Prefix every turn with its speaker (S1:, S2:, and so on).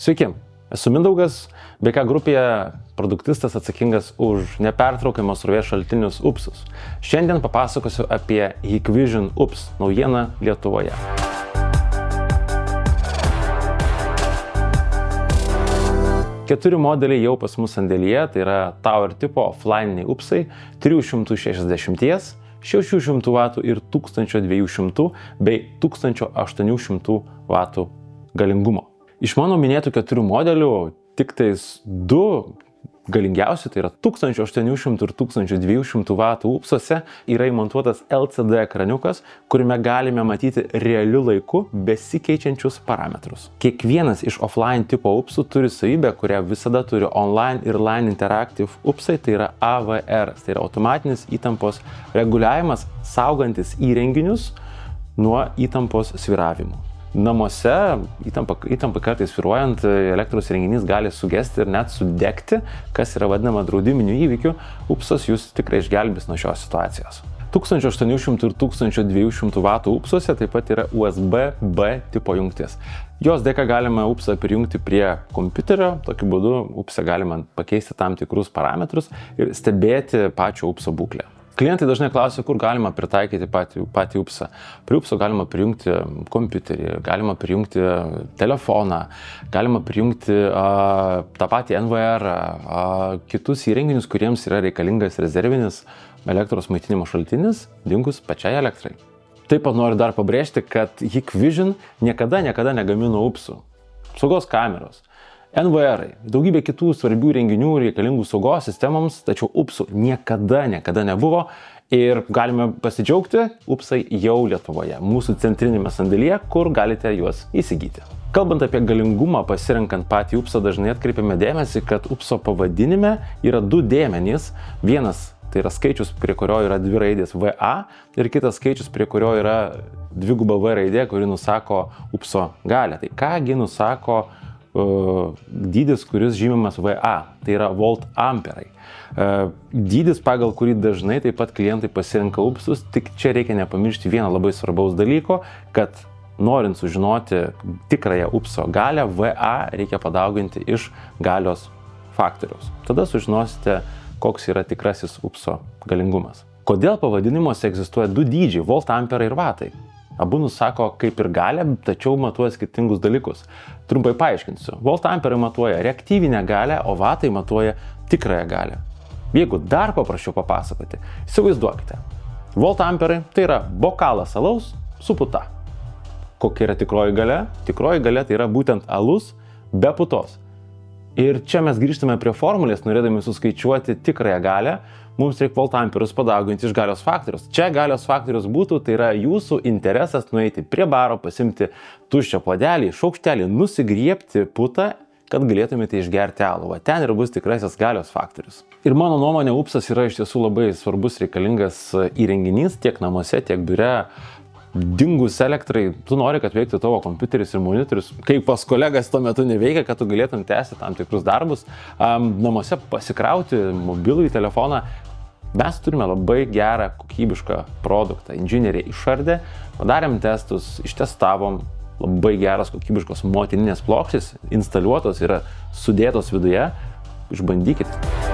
S1: Sveiki, esu Mindaugas, BK grupėje produktistas atsakingas už nepertraukiamos srovės šaltinius UPSus. Šiandien papasakosiu apie Hikvision UPS naujieną Lietuvoje. Keturi modeliai jau pas mus sandėlyje, tai yra Tower tipo offline UPSai 360, 600 W ir 1200 bei 1800 W galingumo. Iš mano minėtų keturių modelių tik tais du galingiausi, tai yra 1800 ir 1200 W UPSuose yra įmontuotas LCD ekraniukas, kuriame galime matyti realiu laiku besikeičiančius parametrus. Kiekvienas iš offline tipo UPSų turi savybę, kurią visada turi online ir line interactive UPSai, tai yra AVR, tai yra automatinis įtampos reguliavimas, saugantis įrenginius nuo įtampos svyravimų. Namuose įtampa kartais svyruojant, elektros renginys gali sugesti ir net sudegti, kas yra vadinama draudiminiu įvykiu. UPSas jūs tikrai išgelbės nuo šios situacijos. 1800 ir 1200 W UPSuose taip pat yra USB-B tipo jungtis. Jos dėka galima UPSą prijungti prie kompiuterio, tokiu būdu UPSą galima pakeisti tam tikrus parametrus ir stebėti pačio UPSo būklę. Klientai dažnai klausia, kur galima pritaikyti patį UPSą. Prie UPSo galima prijungti kompiuterį, galima prijungti telefoną, galima prijungti tą patį NVR, kitus įrenginius, kuriems yra reikalingas rezervinis elektros maitinimo šaltinis, dingus pačiai elektrai. Taip pat noriu dar pabrėžti, kad Hikvision niekada negamino UPSų. Saugos kameros, NVR, daugybė kitų svarbių renginių reikalingų saugos sistemoms, tačiau UPSų niekada nebuvo ir galime pasidžiaugti, UPSai jau Lietuvoje, mūsų centrinėme sandėlyje, kur galite juos įsigyti. Kalbant apie galingumą pasirenkant patį UPSą, dažnai atkreipiame dėmesį, kad UPSo pavadinime yra du dėmenys. Vienas tai yra skaičius, prie kurio yra dvi raidės VA ir kitas skaičius, prie kurio yra dviguba V raidė, kuri nusako UPSo galią. Tai kągi nusako dydis, kuris žymimas VA, tai yra volt amperai. Dydis, pagal kurį dažnai taip pat klientai pasirenka UPSus, tik čia reikia nepamiršti vieno labai svarbaus dalyko, kad norint sužinoti tikrąją UPSo galią, VA reikia padauginti iš galios faktoriaus. Tada sužinosite, koks yra tikrasis UPSo galingumas. Kodėl pavadinimuose egzistuoja du dydžiai, volt amperai ir vatai? Abu nusako kaip ir galią, tačiau matuoja skirtingus dalykus. Trumpai paaiškinsiu. Volt amperai matuoja reaktyvinę galią, o vatai matuoja tikrąją galią. Jeigu dar paprasčiau papasakoti, įsivaizduokite. Volt amperai tai yra bokalas alaus su puta. Kokia yra tikroji galia? Tikroji galia tai yra būtent alus be putos. Ir čia mes grįžtame prie formulės, norėdami suskaičiuoti tikrąją galią, mums reikia volt amperus padauginti iš galios faktorius. Čia galios faktorius būtų, tai yra jūsų interesas nueiti prie baro, pasimti tuščią puodelį, šaukštelį, nusigriebti putą, kad galėtumėte išgerti alų. Ten ir bus tikrasis galios faktorius. Ir mano nuomonė, UPSas yra iš tiesų labai svarbus, reikalingas įrenginys tiek namuose, tiek biure. Dingus elektrai, tu nori, kad veiktų tavo kompiuteris ir monitorius, kaip pas kolegas tuo metu neveikia, kad tu galėtum tęsti tam tikrus darbus, namuose pasikrauti mobilųjį telefoną. Mes turime labai gerą, kokybišką produktą. Inžinieriai išardė, padarėm testus, ištestavom, labai geros kokybiškos motininės plokštės, instaliuotos yra sudėtos viduje. Išbandykite.